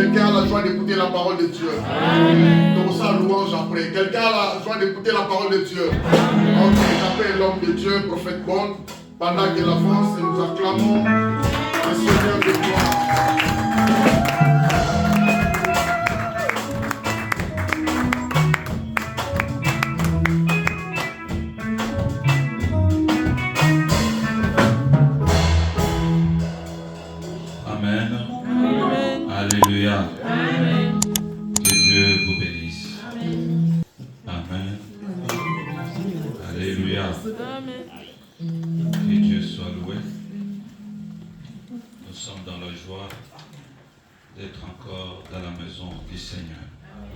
Quelqu'un a la joie d'écouter la parole de Dieu. Donc ça, louange après. Quelqu'un a la joie d'écouter la parole de Dieu. Ok, j'appelle l'homme de Dieu, prophète Bon. Pendant qu'il avance, nous acclamons le Seigneur de gloire. Amen. Alléluia. Que Dieu vous bénisse. Amen. Alléluia. Que Dieu soit loué. Nous sommes dans la joie d'être encore dans la maison du Seigneur.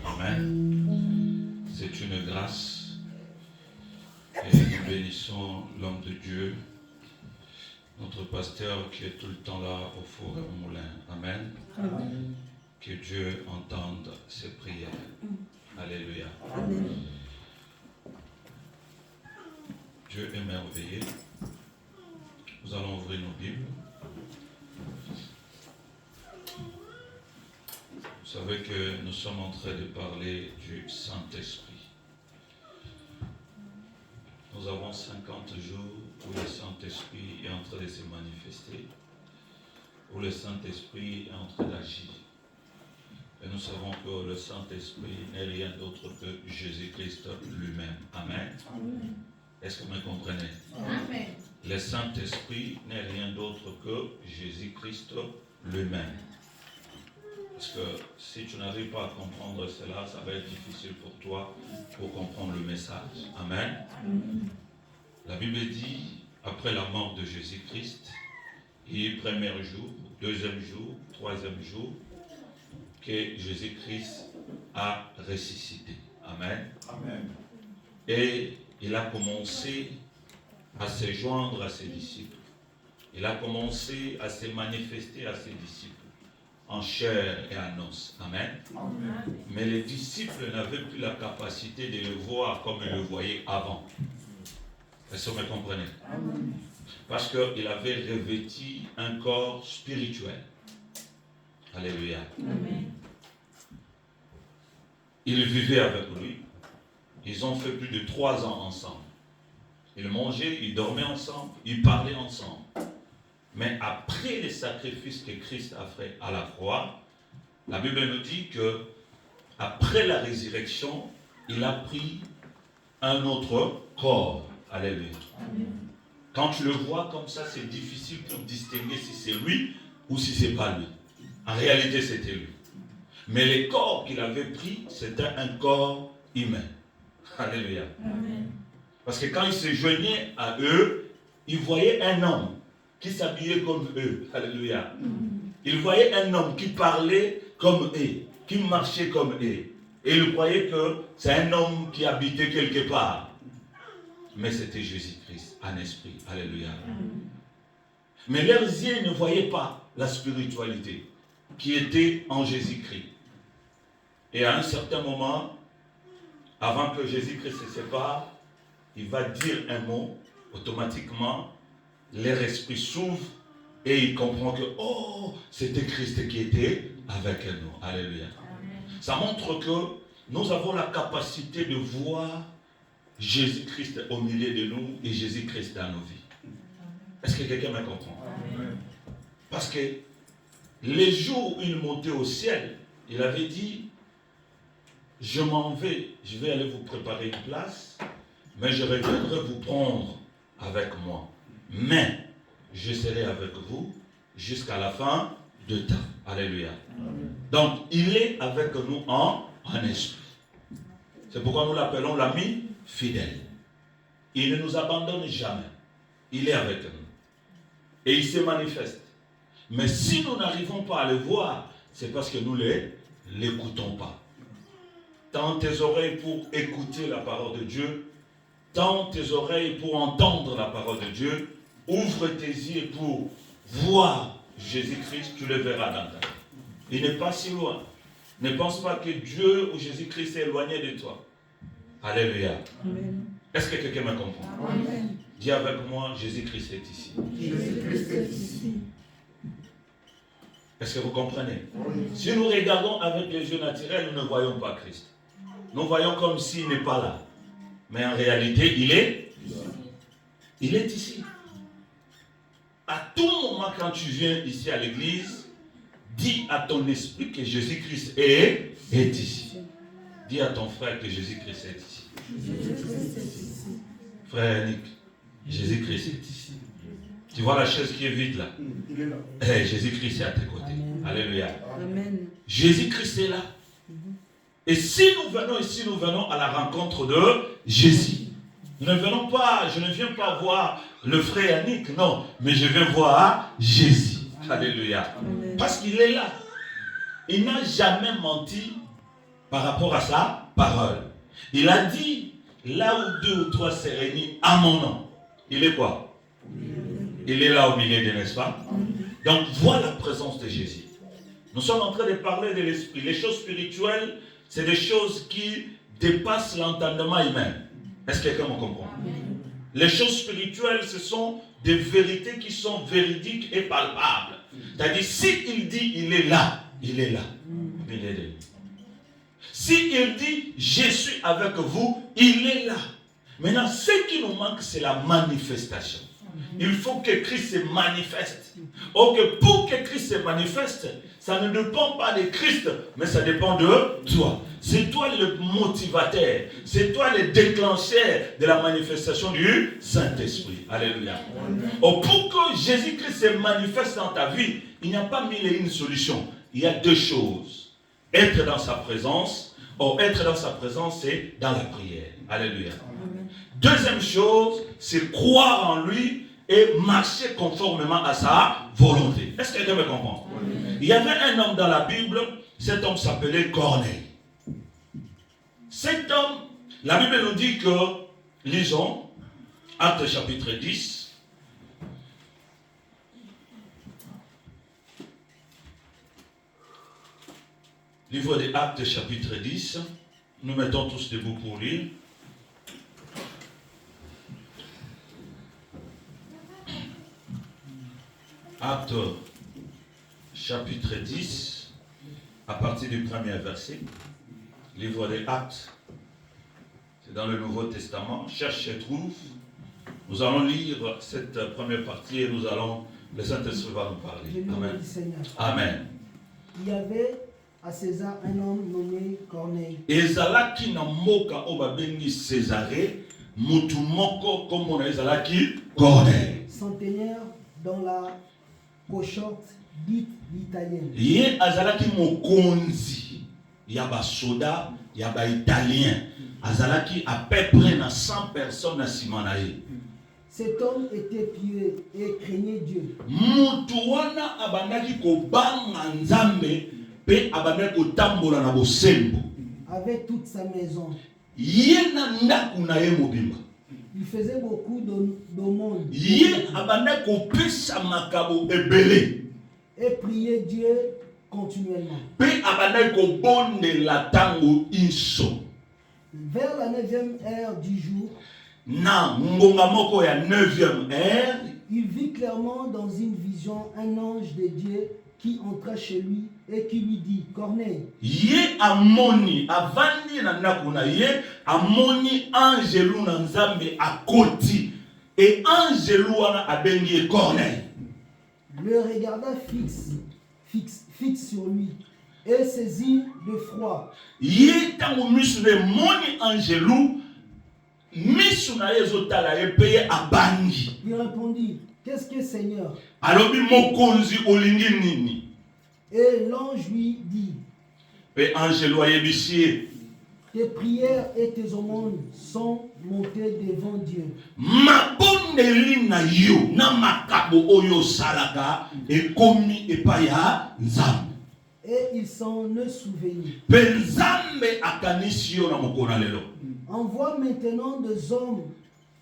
Amen. C'est une grâce. Et nous bénissons l'homme de Dieu, notre pasteur qui est tout le temps là au four et au moulin. Amen. Amen. Que Dieu entende ses prières. Alléluia. Amen. Dieu est merveilleux. Nous allons ouvrir nos Bibles. Vous savez que nous sommes en train de parler du Saint-Esprit. Nous avons 50 jours où le Saint-Esprit est en train de se manifester, où le Saint-Esprit est en train d'agir. Et nous savons que le Saint-Esprit n'est rien d'autre que Jésus-Christ lui-même. Amen. Amen. Est-ce que vous me comprenez? Amen. Le Saint-Esprit n'est rien d'autre que Jésus-Christ lui-même. Parce que si tu n'arrives pas à comprendre cela, ça va être difficile pour toi pour comprendre le message. Amen. La Bible dit, après la mort de Jésus-Christ, il y a eu premier jour, deuxième jour, troisième jour, que Jésus-Christ a ressuscité. Amen. Amen. Et il a commencé à se joindre à ses disciples. Il a commencé à se manifester à ses disciples en chair et en os. Amen. Amen. Mais les disciples n'avaient plus la capacité de le voir comme ils le voyaient avant. Est-ce que vous me comprenez? Amen. Parce qu'il avait revêtu un corps spirituel. Alléluia. Amen. Ils vivaient avec lui. Ils ont fait plus de 3 ans ensemble. Ils mangeaient, ils dormaient ensemble, ils parlaient ensemble. Mais après les sacrifices que Christ a fait à la croix, la Bible nous dit que après la résurrection, il a pris un autre corps. Alléluia. Amen. Quand tu le vois comme ça, c'est difficile de distinguer si c'est lui ou si c'est pas lui. En réalité, c'était lui. Mais le corps qu'il avait pris, c'était un corps humain. Alléluia. Amen. Parce que quand il se joignait à eux, il voyait un homme qui s'habillait comme eux. Alléluia. Il voyait un homme qui parlait comme eux, qui marchait comme eux. Et il croyait que c'est un homme qui habitait quelque part. Mais c'était Jésus-Christ, en esprit. Alléluia. Mais leurs yeux ne voyaient pas la spiritualité qui était en Jésus-Christ. Et à un certain moment, avant que Jésus-Christ se sépare, il va dire un mot, automatiquement, leur esprit s'ouvre et il comprend que, oh, c'était Christ qui était avec nous. Alléluia. Amen. Ça montre que nous avons la capacité de voir Jésus-Christ au milieu de nous et Jésus-Christ dans nos vies. Est-ce que quelqu'un me comprend? Amen. Parce que les jours où il montait au ciel, il avait dit, je m'en vais, je vais aller vous préparer une place, mais je reviendrai vous prendre avec moi. Mais je serai avec vous jusqu'à la fin de temps. Alléluia. Amen. Donc, il est avec nous en esprit. C'est pourquoi nous l'appelons l'ami fidèle. Il ne nous abandonne jamais. Il est avec nous. Et il se manifeste. Mais si nous n'arrivons pas à le voir, c'est parce que nous ne l'écoutons pas. Tends tes oreilles pour écouter la parole de Dieu. Tends tes oreilles pour entendre la parole de Dieu. Ouvre tes yeux pour voir Jésus-Christ, tu le verras dans ta vie. Il n'est pas si loin. Ne pense pas que Dieu ou Jésus-Christ est éloigné de toi. Alléluia. Amen. Est-ce que quelqu'un me comprend? Amen. Dis avec moi, Jésus-Christ est ici. Jésus-Christ est ici. Est-ce que vous comprenez? Oui. Si nous regardons avec les yeux naturels, nous ne voyons pas Christ. Nous voyons comme s'il n'est pas là. Mais en réalité, il est ici. À tout moment, quand tu viens ici à l'église, dis à ton esprit que Jésus-Christ est ici. Dis à ton frère que Jésus-Christ est ici. Frère Nick, Jésus-Christ est ici. Tu vois la chaise qui est vide là? Il est là. Hey, Jésus-Christ est à tes côtés. Amen. Alléluia. Amen. Jésus-Christ est là. Et si nous venons ici, nous venons à la rencontre de Jésus. Je ne viens pas voir le frère Nick, non, mais je viens voir Jésus. Alléluia. Amen. Parce qu'il est là. Il n'a jamais menti par rapport à sa parole. Il a dit, là où 2 ou 3 s'est réunis à mon nom, il est quoi? Il est là au milieu de, n'est-ce pas? Donc, voilà la présence de Jésus. Nous sommes en train de parler de l'esprit. Les choses spirituelles, c'est des choses qui dépassent l'entendement humain. Est-ce que quelqu'un me comprend? Les choses spirituelles, ce sont des vérités qui sont véridiques et palpables. C'est-à-dire, s'il dit, il est là, il est là. Il est là. S'il dit, je suis avec vous, il est là. Maintenant, ce qui nous manque, c'est la manifestation. Il faut que Christ se manifeste. Or que pour que Christ se manifeste, ça ne dépend pas de Christ, mais ça dépend de toi. C'est toi le motivateur, c'est toi le déclencheur de la manifestation du Saint-Esprit. Alléluia. Or pour que Jésus-Christ se manifeste dans ta vie, il n'y a pas 1001 solutions. Il y a 2 choses. Être dans sa présence. Or être dans sa présence, c'est dans la prière. Alléluia. Deuxième chose, c'est croire en lui et marcher conformément à sa volonté. Est-ce que quelqu'un me comprend? Il y avait un homme dans la Bible, cet homme s'appelait Corneille. Cet homme, la Bible nous dit que, lisons, Actes chapitre 10, livre des Actes chapitre 10, nous mettons tous debout pour lire. Actes chapitre 10, à partir du premier verset, livre des Actes, c'est dans le Nouveau Testament, cherche et trouve. Nous allons lire cette première partie et nous allons, le Saint-Esprit va nous parler. Amen. Amen. Il y avait à César un homme nommé Corneille. Ezalaki na mboka obabengi Césarée, mutu moko komona ezalaki Corneille. Centenaire dans la cohorte dite l'italienne. Ye azalaki mokonzi ya ba soda ya ba italien. Azalaki à peu près na 100 personnes na sima na ye. Cet homme était pieux et craignait Dieu. Mutu wana abandaki kobanga Nzambe pe abandaki kotambola na bosembo. Avec toute sa maison. Ye na ndaku na ye mobimba. Il faisait beaucoup d'aumônes. Ye abandaki kopesa makabo ebele. Et priait Dieu continuellement. Pe abandaki kobondela tango inso. Vers la 9e heure du jour, Na ngonga moko ya 9e heure, il vit clairement dans une vision un ange de Dieu qui entra chez lui et qui lui dit, Corneille. Ye amoni avandi na ndako na ye amoni angelu na Nzambe akoti et angelu wana abengi Corneille. Le regarda fixe sur lui et saisi de froid. Ye tango misu ne moni angelu misu na ye zotala ye peye abangi. Il répondit, qu'est-ce que Seigneur? Alobi mokonzi olingi nini? Et l'ange lui dit, Pe angelu ayebisi tes prières et tes aumônes sont montées devant Dieu. mabondeli na yo na makabo oyo salaka ekomi epai ya Nzambe. Et il s'en est souvenu. Pe Nzambe akanisi yo na mokona lelo. Envoie maintenant des hommes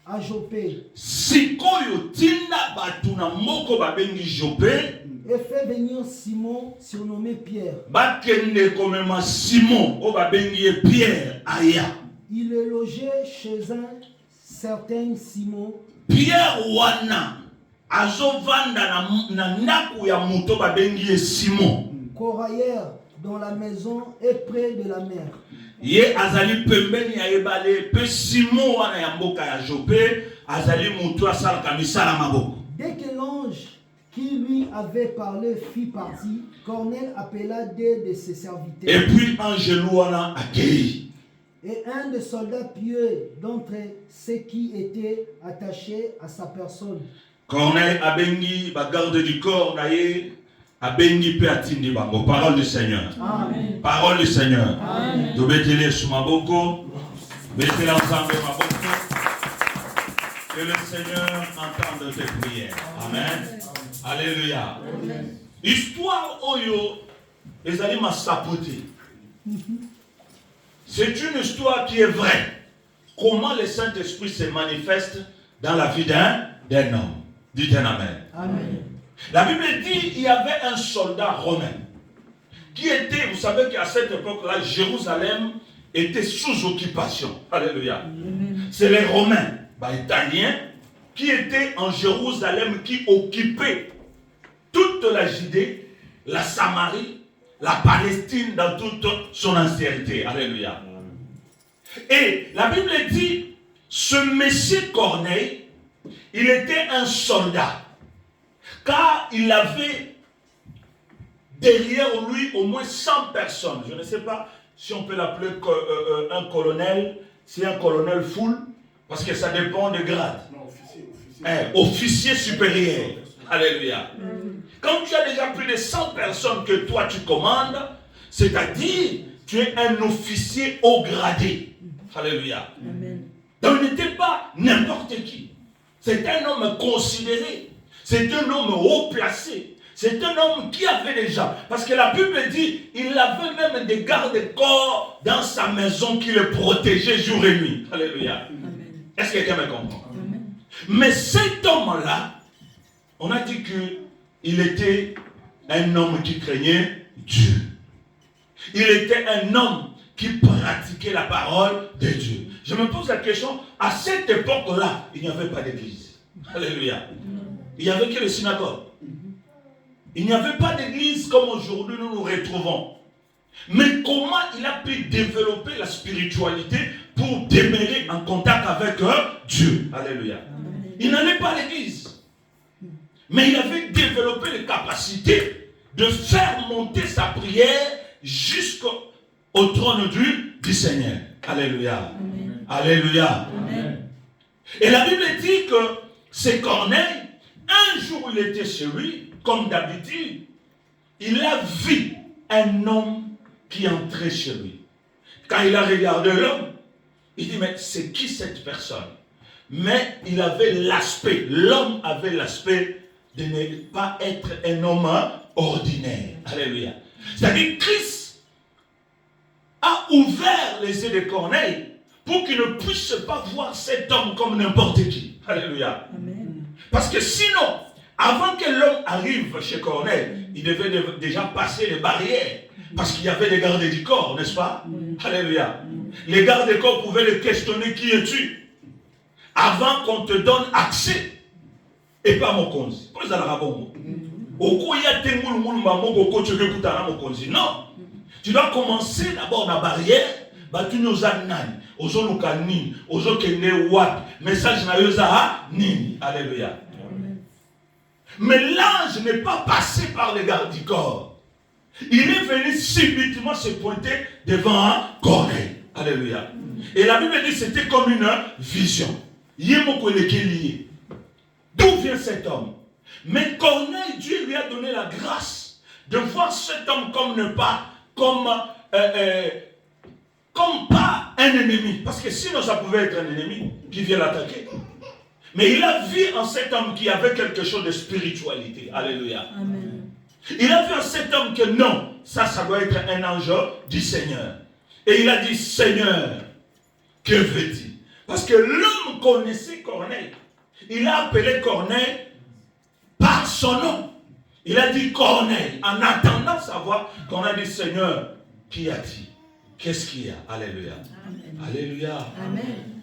à Jopé Sikoyo tinda batu na moko babengi Jope et fais venir Simon surnommé Pierre. bakende komema Simon o babengi ye Pierre aya. Il est logé chez un certain Simon Pierre wana azovanda na ndaku ya moto babengi Simon. Coraillèrent dans la maison et près de la mer. Ye azali pembeni ya ebale pe Simon wana ya mboka ya Jope azali moto asalaka misala maboko. Dès que l'ange qui lui avait parlé fit partie, Corneille appela deux de ses serviteurs. Et puis angelou wana akei. Et un des soldats pieux d'entre ceux qui étaient attachés à sa personne. Corneille abengi ba garde du corps na ye abengi pe atindi bango. Parole du Seigneur. Amen. Parole du Seigneur. Amen. Dobetele sumaboko, betele ensemble maboko. Que le Seigneur entende tes prières. Amen. Alléluia. Amen. Histoire oyo ezali masapote. C'est une histoire qui est vraie. Comment le Saint-Esprit se manifeste dans la vie d'un homme. Dites un amen. Amen. La Bible dit qu'il y avait un soldat romain qui était, vous savez qu'à cette époque-là, Jérusalem était sous occupation. Alléluia. C'est les Romains, italiens, qui étaient en Jérusalem, qui occupaient toute la Judée, la Samarie, la Palestine dans toute son ancienneté. Alléluia. Et la Bible dit, ce monsieur Corneille, il était un soldat, car il avait derrière lui au moins 100 personnes. Je ne sais pas si on peut l'appeler un colonel, si un colonel full, parce que ça dépend des grades. Non, officier. Officier supérieur. Alléluia. Quand tu as déjà plus de 100 personnes que toi tu commandes, c'est-à-dire tu es un officier haut gradé. Alléluia. Amen. Donc il n'était pas n'importe qui. C'est un homme considéré. C'est un homme haut placé. C'est un homme qui avait déjà, parce que la Bible dit, il avait même des gardes-corps dans sa maison qui le protégeaient jour et nuit. Alléluia. Amen. Est-ce que quelqu'un me comprend? Amen. Mais cet homme-là, on a dit qu'il était un homme qui craignait Dieu. Il était un homme qui pratiquait la parole de Dieu. Je me pose la question, à cette époque-là, il n'y avait pas d'église. Alléluia. Il n'y avait que les synagogues. Il n'y avait pas d'église comme aujourd'hui nous nous retrouvons. Mais comment il a pu développer la spiritualité pour demeurer en contact avec Dieu? Alléluia. Il n'allait pas à l'église. Mais il avait développé les capacités de faire monter sa prière jusqu'au trône du Seigneur. Alléluia. Amen. Alléluia. Amen. Et la Bible dit que c'est Corneille, un jour il était chez lui, comme d'habitude, il a vu un homme qui entrait chez lui. Quand il a regardé l'homme, il dit, mais c'est qui cette personne? Mais il avait l'aspect, l'homme avait l'aspect de ne pas être un homme ordinaire. Alléluia. C'est-à-dire Christ a ouvert les yeux de Corneille pour qu'il ne puisse pas voir cet homme comme n'importe qui. Alléluia. Amen. Parce que sinon, avant que l'homme arrive chez Corneille, il devait déjà passer les barrières. Parce qu'il y avait des gardes du corps, n'est-ce pas? Alléluia. Les gardes du corps pouvaient le questionner, qui es-tu? Avant qu'on te donne accès. Et pas mon konzi. Non. Tu dois commencer d'abord la barrière. Tu nous as nani. Message na nini. Alléluia. Mais l'ange n'est pas passé par les gardes du corps. Il est venu subitement se pointer devant Corneille. Alléluia. Et la Bible dit que c'était comme une vision. D'où vient cet homme? Mais Corneille, Dieu lui a donné la grâce de voir cet homme comme pas un ennemi. Parce que sinon ça pouvait être un ennemi qui vient l'attaquer. Mais il a vu en cet homme qui avait quelque chose de spiritualité. Alléluia. Amen. Il a vu en cet homme que non, ça doit être un ange du Seigneur. Et il a dit, Seigneur, que veux-tu? Parce que l'homme connaissait Corneille. Il a appelé Corneille par son nom. Il a dit Corneille. En attendant savoir qu'on a dit, Seigneur, qui a-t-il? Qu'est-ce qu'il y a? Alléluia. Amen. Alléluia. Amen.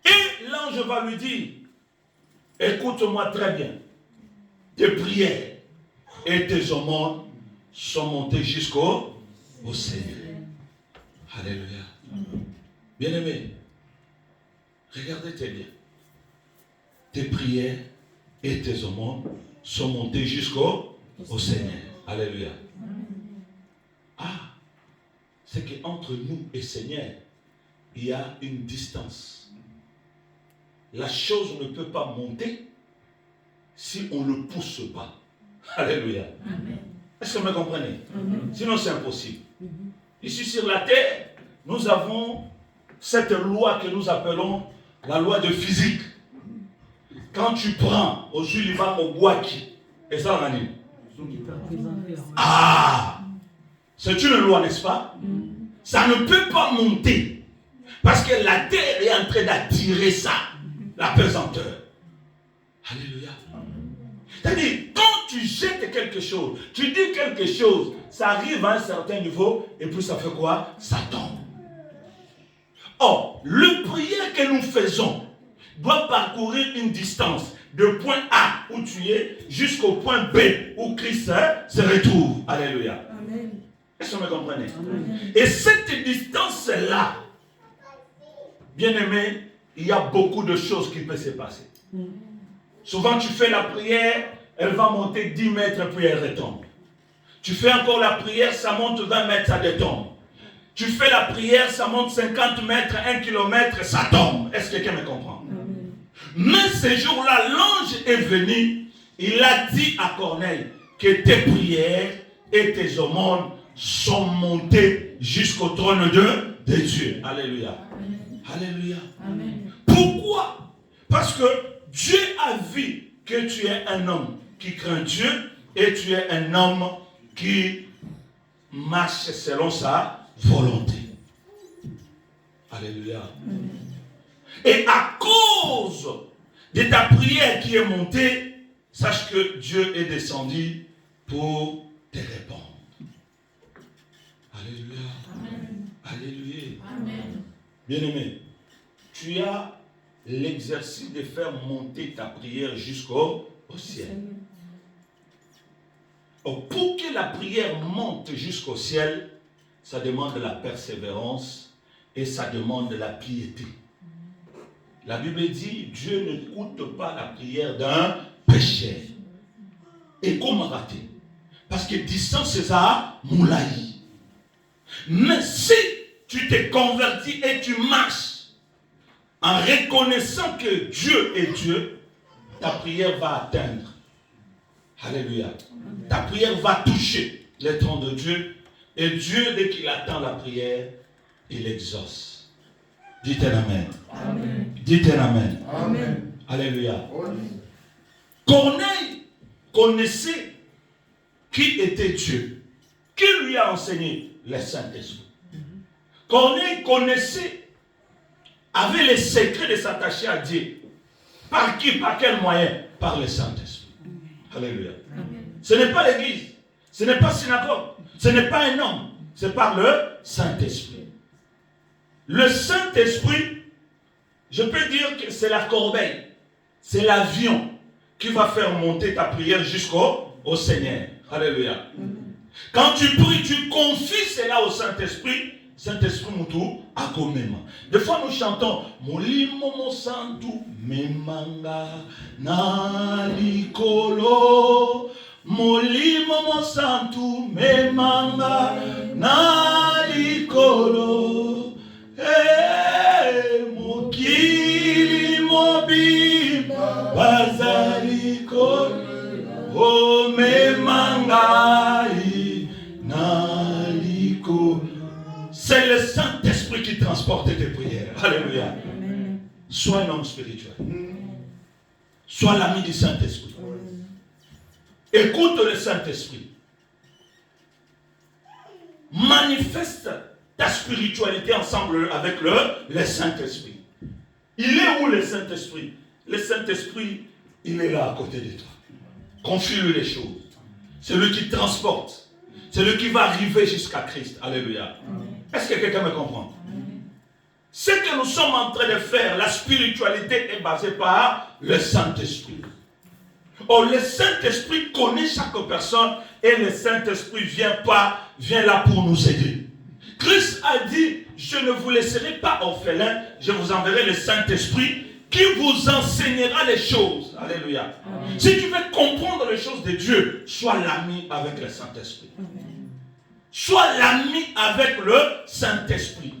Et l'ange va lui dire, écoute-moi très bien. tes prières et tes aumônes sont montées jusqu'au Seigneur. Alléluia. Bien-aimé, regardez-toi bien. Tes prières et tes aumônes sont montées jusqu'au Seigneur. Alléluia. Ah, c'est qu'entre nous et Seigneur, il y a une distance. La chose ne peut pas monter si on ne pousse pas. Alléluia. Est-ce que vous me comprenez? Sinon c'est impossible. Ici sur la terre, nous avons cette loi que nous appelons la loi de physique. Quand tu prends au Julivan au Guaki, et ça on a dit. Ah, c'est une loi, n'est-ce pas? Ça ne peut pas monter. Parce que la terre est en train d'attirer ça, la pesanteur. Alléluia. C'est-à-dire, quand tu jettes quelque chose, tu dis quelque chose, ça arrive à un certain niveau, et puis ça fait quoi? Ça tombe. Or, le prière que nous faisons doit parcourir une distance de point A où tu es jusqu'au point B où Christ se retrouve. Alléluia. Amen. Est-ce que vous me comprenez? Amen. Et cette distance-là, bien aimé, il y a beaucoup de choses qui peuvent se passer. Souvent tu fais la prière, elle va monter 10 mètres puis elle retombe. Tu fais encore la prière, ça monte 20 mètres, ça détombe. Tu fais la prière, ça monte 50 mètres, 1 kilomètre, ça tombe. Est-ce que quelqu'un me comprend? Amen. Mais ce jour-là, l'ange est venu, il a dit à Corneille que tes prières et tes aumônes sont montées jusqu'au trône de Dieu. Alléluia. Amen. Alléluia. Amen. Pourquoi? Parce que Dieu a vu que tu es un homme qui craint Dieu et tu es un homme qui marche selon sa volonté. Alléluia. Amen. Et à cause de ta prière qui est montée, sache que Dieu est descendu pour te répondre. Alléluia. Amen. Alléluia. Amen. Bien-aimé, tu as l'exercice de faire monter ta prière jusqu'au ciel. Pour que la prière monte jusqu'au ciel, ça demande de la persévérance et ça demande de la piété. La Bible dit, Dieu n'écoute pas la prière d'un pécheur. Et comment rater? Parce que distance c'est ça, moulaï. Mais si tu t'es converti et tu marches en reconnaissant que Dieu est Dieu, ta prière va atteindre. Alléluia. Ta prière va toucher le trône de Dieu. Et Dieu, dès qu'il attend la prière, il exauce. Dites un amen. Amen. Dites un amen. Amen. Alléluia. Corneille connaissait qui était Dieu. Qui lui a enseigné? Le Saint-Esprit. Corneille connaissait, avait les secrets de s'attacher à Dieu. Par qui? Par quel moyen? Par le Saint-Esprit. Alléluia. Amen. Ce n'est pas l'église, ce n'est pas synagogue, ce n'est pas un homme, c'est par le Saint-Esprit. Le Saint-Esprit, je peux dire que c'est la corbeille, c'est l'avion qui va faire monter ta prière jusqu'au Seigneur. Alléluia. Quand tu pries, tu confies cela au Saint-Esprit. Saint-Esprit Moutou, à même. Des fois nous chantons Molimo Mosantu, Memanga, Nalikolo. Molimo Mosantu, Memanga, Nalikolo. Mokili Mobimba, Bazalikolo. Oh, Memanga, Nalikolo. C'est le Saint-Esprit qui transporte tes prières. Alléluia. Amen. Sois un homme spirituel. Sois l'ami du Saint-Esprit. Écoute le Saint-Esprit. Manifeste ta spiritualité ensemble avec le Saint-Esprit. Il est où le Saint-Esprit? Le Saint-Esprit, il est là à côté de toi. Confie-lui les choses. C'est lui qui transporte. C'est lui qui va arriver jusqu'à Christ. Alléluia. Amen. Est-ce que quelqu'un me comprend? Ce que nous sommes en train de faire, la spiritualité est basée par le Saint-Esprit. Oh, le Saint-Esprit connaît chaque personne et le Saint-Esprit vient là pour nous aider. Christ a dit, je ne vous laisserai pas orphelins, je vous enverrai le Saint-Esprit qui vous enseignera les choses. Alléluia. Amen. Si tu veux comprendre les choses de Dieu, sois l'ami avec le Saint-Esprit. Sois l'ami avec le Saint-Esprit.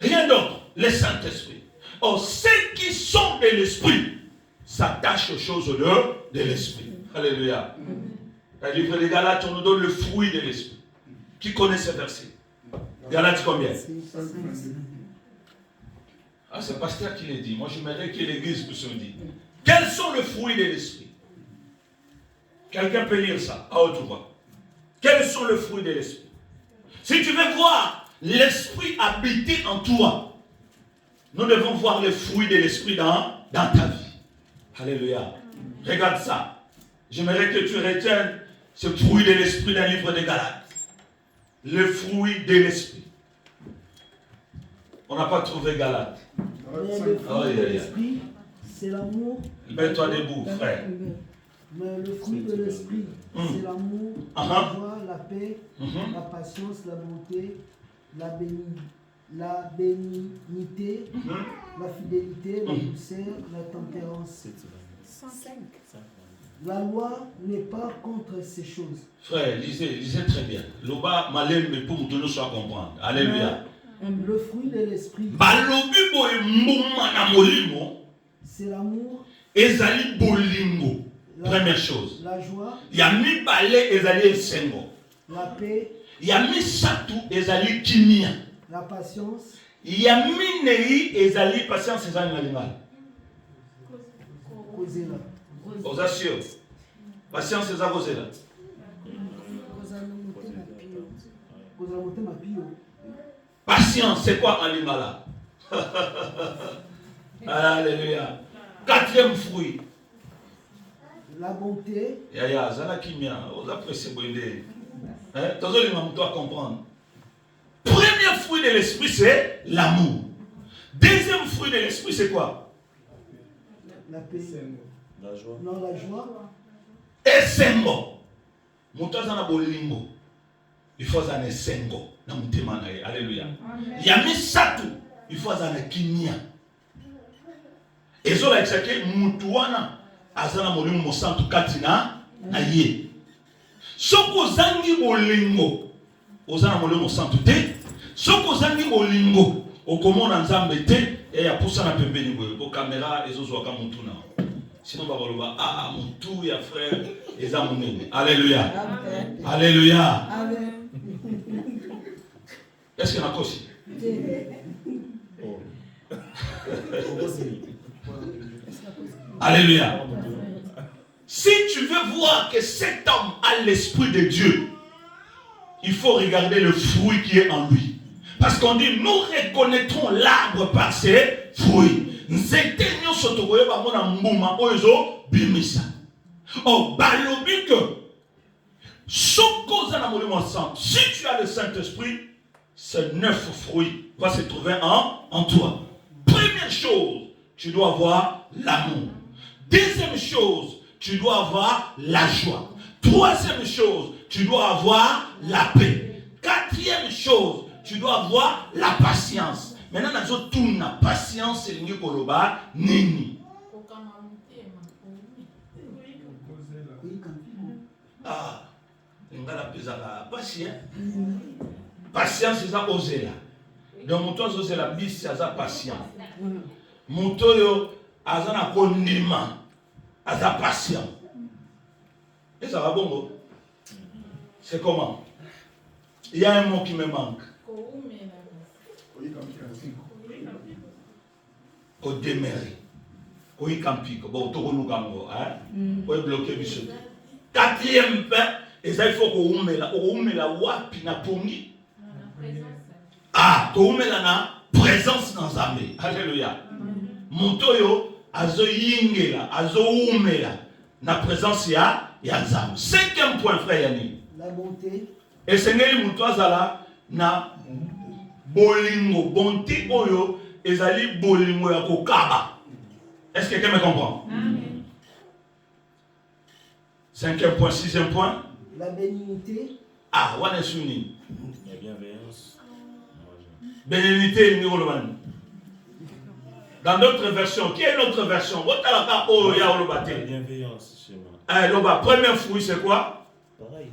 Rien d'autre, le Saint-Esprit. Or, ceux qui sont de l'Esprit s'attachent aux choses de l'Esprit. Alléluia. Le livre des Galates, on nous donne le fruit de l'Esprit. Qui connaît ce verset? Galates combien? Ah, c'est le pasteur qui l'a dit. Moi, j'aimerais que l'église puisse me dire. Quels sont les fruits de l'Esprit? Quelqu'un peut lire ça à haute voix. Quels sont les fruits de l'Esprit? Si tu veux voir l'Esprit habiter en toi, nous devons voir les fruits de l'Esprit dans ta vie. Alléluia. Regarde ça. J'aimerais que tu retiennes ce fruit de l'Esprit dans le livre des Galates. Le fruit de l'Esprit. On n'a pas trouvé Galates. Mais le fruit de l'Esprit, c'est l'amour. Mets-toi debout, frère. Mais le fruit de l'Esprit, c'est l'amour, la joie, la paix, la patience, la bonté, la bénignité, la fidélité, la douceur, la tempérance. 105. La loi n'est pas contre ces choses. Frère, lisez très bien. Loba malem mais pour nous soit comprendre. Alléluia. Le fruit de l'Esprit, c'est l'amour. Ezali bolingo. Première chose. La joie. Yami balé ezali sengo. La paix. Yami satu ezali kimia. La patience. Yami nei ezali patience ezali nalingal. Kozela. Aux assure. Patience ezali kozela. Patience, c'est quoi en lingala? Alléluia. Quatrième fruit. La bonté. Yaya, zala kimia, vous appréciez bonné. Tu dois comprendre. Premier fruit de l'esprit, c'est l'amour. Deuxième fruit de l'esprit, c'est quoi? La paix. La joie. Non, la joie. Et sengo. Moutazana bolingo. Il faut un sengo. Alléluia. Yami satu. Il faut un kimia. Et ça, là, c'est que mutuana. Azana molimo mosantu katina na ye. Soko zangi bolingo. Ozana molimo mosantu te. Soko zangi bolingo. Okomona nzambe te. Et ya poussa na pembeni boye. Bo caméra ezozo ka mutu na. Sinon ba baloba mutu ya frère eza munene. Alléluia. Amen. Alléluia. Amen. Est-ce qu'il y en a aussi? Alléluia. Si tu veux voir que cet homme a l'esprit de Dieu, il faut regarder le fruit qui est en lui. Parce qu'on dit, nous reconnaîtrons l'arbre par ses fruits. Oh, balobi que si tu as le Saint-Esprit, ces 9 fruits vont se trouver en toi. Première chose, tu dois avoir l'amour. Deuxième chose, tu dois avoir la joie. Troisième chose, tu dois avoir la paix. Quatrième chose, tu dois avoir la patience. Maintenant, nous avons toute la patience, c'est le koloba nini. Ah, on a la patience. Patience, c'est ça, oser là. Donc, toi, oser la bis, c'est ça, patience. Mon toyo, azana konima, aza patient. Et ça va bon, c'est comment? Il y a un mot qui me manque. Au déméré. Au ikampiko. Bon, tout nous gango, hein? Au bloqué biso. Quatrième pain, et ça il faut qu'on la wapi na pongi. Ah, qu'on na présence dans Zambé. Alléluia. Montoyo azo yingela, azo umela na présence ya Nzambe. Cinquième point, frère Yanni. La bonté. Et sengeli muto azala na bolingo, bonté oyo ezali bolingo ya kokaba. Est-ce que quelqu'un me comprend? Amen. 5e point, 6e point. La bénignité. Ah, on est souni. La bienveillance. Bénignité, dans d'autres versions, qui est notre version? La bienveillance chez moi. Premier fruit, c'est quoi? Pareil.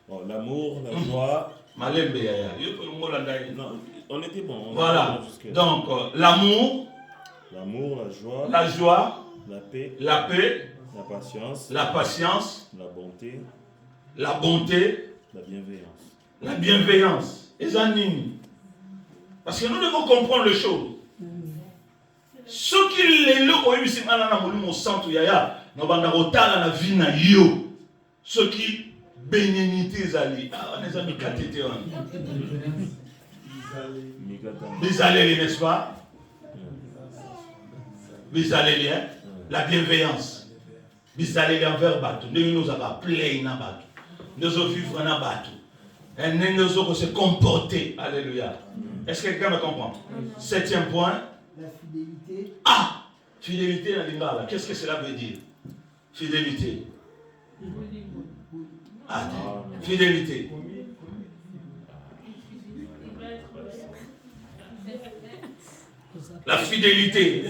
Bon, l'amour, la joie. Non, on était bon. Voilà. Donc, l'amour, la joie, la paix, la patience, la bonté, la bienveillance. la bienveillance. Les animes. Parce que nous devons comprendre les choses. Ceux qui les ont eu, c'est mon centre, la vie na yo. Ceux qui bénénité zali. Ah, on est amis catété. Bisalé, n'est-ce pas? Bisalé, la bienveillance. Bisalé envers Batou. Nous nous avons plein na Batou. Nous avons vivre na Batou. Et nous avons se comporter. Alléluia. Est-ce que quelqu'un me comprend? 7e point. La fidélité. Ah! Fidélité dans l'Ingala. Qu'est-ce que cela veut dire? Fidélité. Ah, fidélité. La fidélité.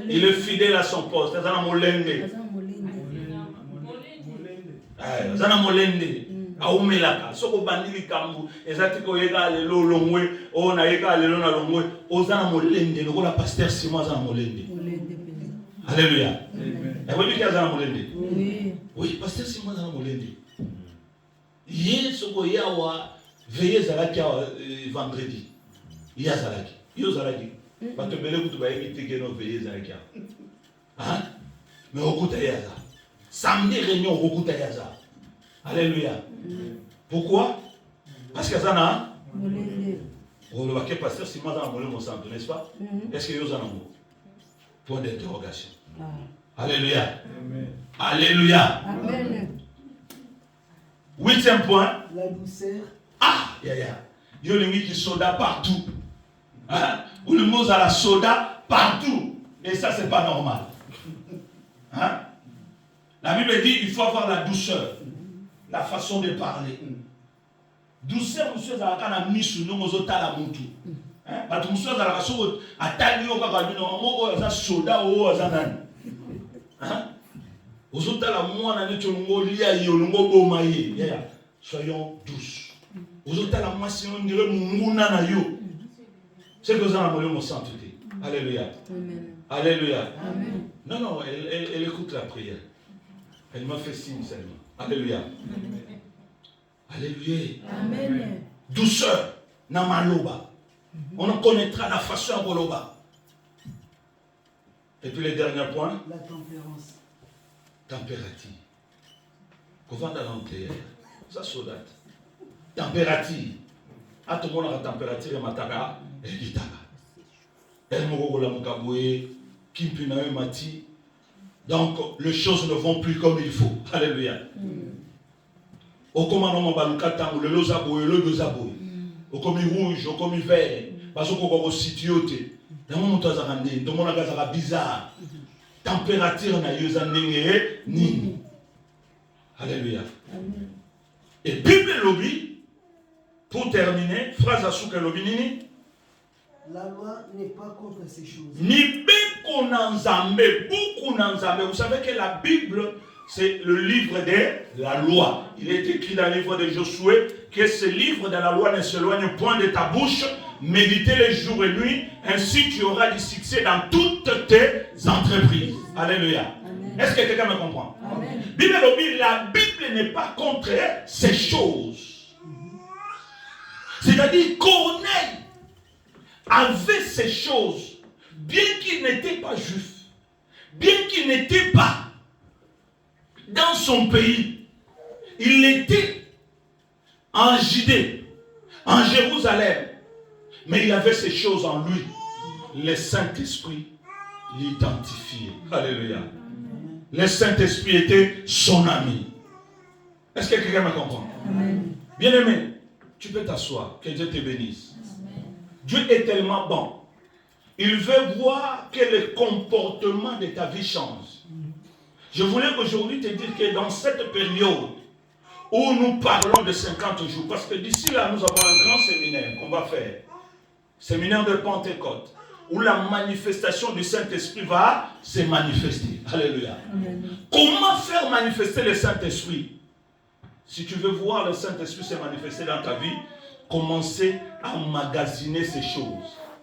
Il est fidèle à son poste. Zana molende aumelaka soko bandili kambu ezati ko yeka lelo longwe o na yeka lelo na longwe ozana molende lokola pasteur Simon zana molende. Alléluia. Et oui, qui a zana molende? Oui, pasteur Simon zana molende. Hier soko yawa veiller zalaki vendredi. Hier zalaki. Yo zalaki. Ba te bele kutu ba yeki ke no veiller zalaki. Hein? Mais okuta yaza. Samedi réunion okuta yaza. Alléluia. Pourquoi? Parce que ça n'a. On le voit que pasteur Simon dans mon centre, n'est-ce pas? Est-ce que vous en avez? Point d'interrogation. Alléluia. Alléluia. Amen. 8e point. La douceur. Ah, il y a qui soda partout. Hein? Ou le mot à la soda partout. Et ça, c'est pas normal. Hein? La Bible dit qu'il faut avoir la douceur. La façon de parler. Douceur, monsieur, ça va mis sur nous, aux la moutou. Parce que monsieur, ça va sur à taille, au cabane, au soda, au zanan. Aux autres, la moine, soyons douces. Aux autres, la moine, si on dirait mouna na yo. C'est que vous en avez mon centre. Alléluia. Alléluia. Non, non, elle écoute la prière. Elle m'a fait signe seulement. Alléluia. Alléluia. Amen. Douceur. Namaloba. On en connaîtra la façon de l'oba. Et puis le dernier point. La tempérance. Température. Comment dans l'antérieur? Ça saudate. Température. À tout le monde a la température et mataka et guitara. Elle m'a dit la mukaboué, kimpina et mati. Donc, les choses ne vont plus comme il faut. Alléluia. Au commandement balukata, le lozabo et le dozabo. Au commis rouge, au commis vert. Parce qu'on va situer. Dans mon temps, dans mon agazara bizarre. Température na yozandenge nini. Alléluia. Et Bible lobby, pour terminer, phrase à souke lobby nini. La loi n'est pas contre ces choses. Vous savez que la Bible, c'est le livre de la loi. Il est écrit dans le livre de Josué que ce livre de la loi ne s'éloigne point de ta bouche. Méditez les jours et nuits, ainsi tu auras du succès dans toutes tes entreprises. Alléluia. Est-ce que quelqu'un me comprend? Amen. La Bible n'est pas contre ces choses. C'est-à-dire Corneille avait ces choses, bien qu'il n'était pas juif, bien qu'il n'était pas dans son pays, il était en Judée, en Jérusalem, mais il avait ces choses en lui. Le Saint-Esprit l'identifiait. Alléluia. Le Saint-Esprit était son ami. Est-ce que quelqu'un me comprend? Bien-aimé, tu peux t'asseoir, que Dieu te bénisse. Dieu est tellement bon Il veut voir que le comportement de ta vie change. Je voulais aujourd'hui te dire que dans cette période où nous parlons de 50 jours, parce que d'ici là, nous avons un grand séminaire qu'on va faire, séminaire de Pentecôte, où la manifestation du Saint-Esprit va se manifester. Alléluia. Amen. Comment faire manifester le Saint-Esprit? Si tu veux voir le Saint-Esprit se manifester dans ta vie, commencez à emmagasiner ces choses.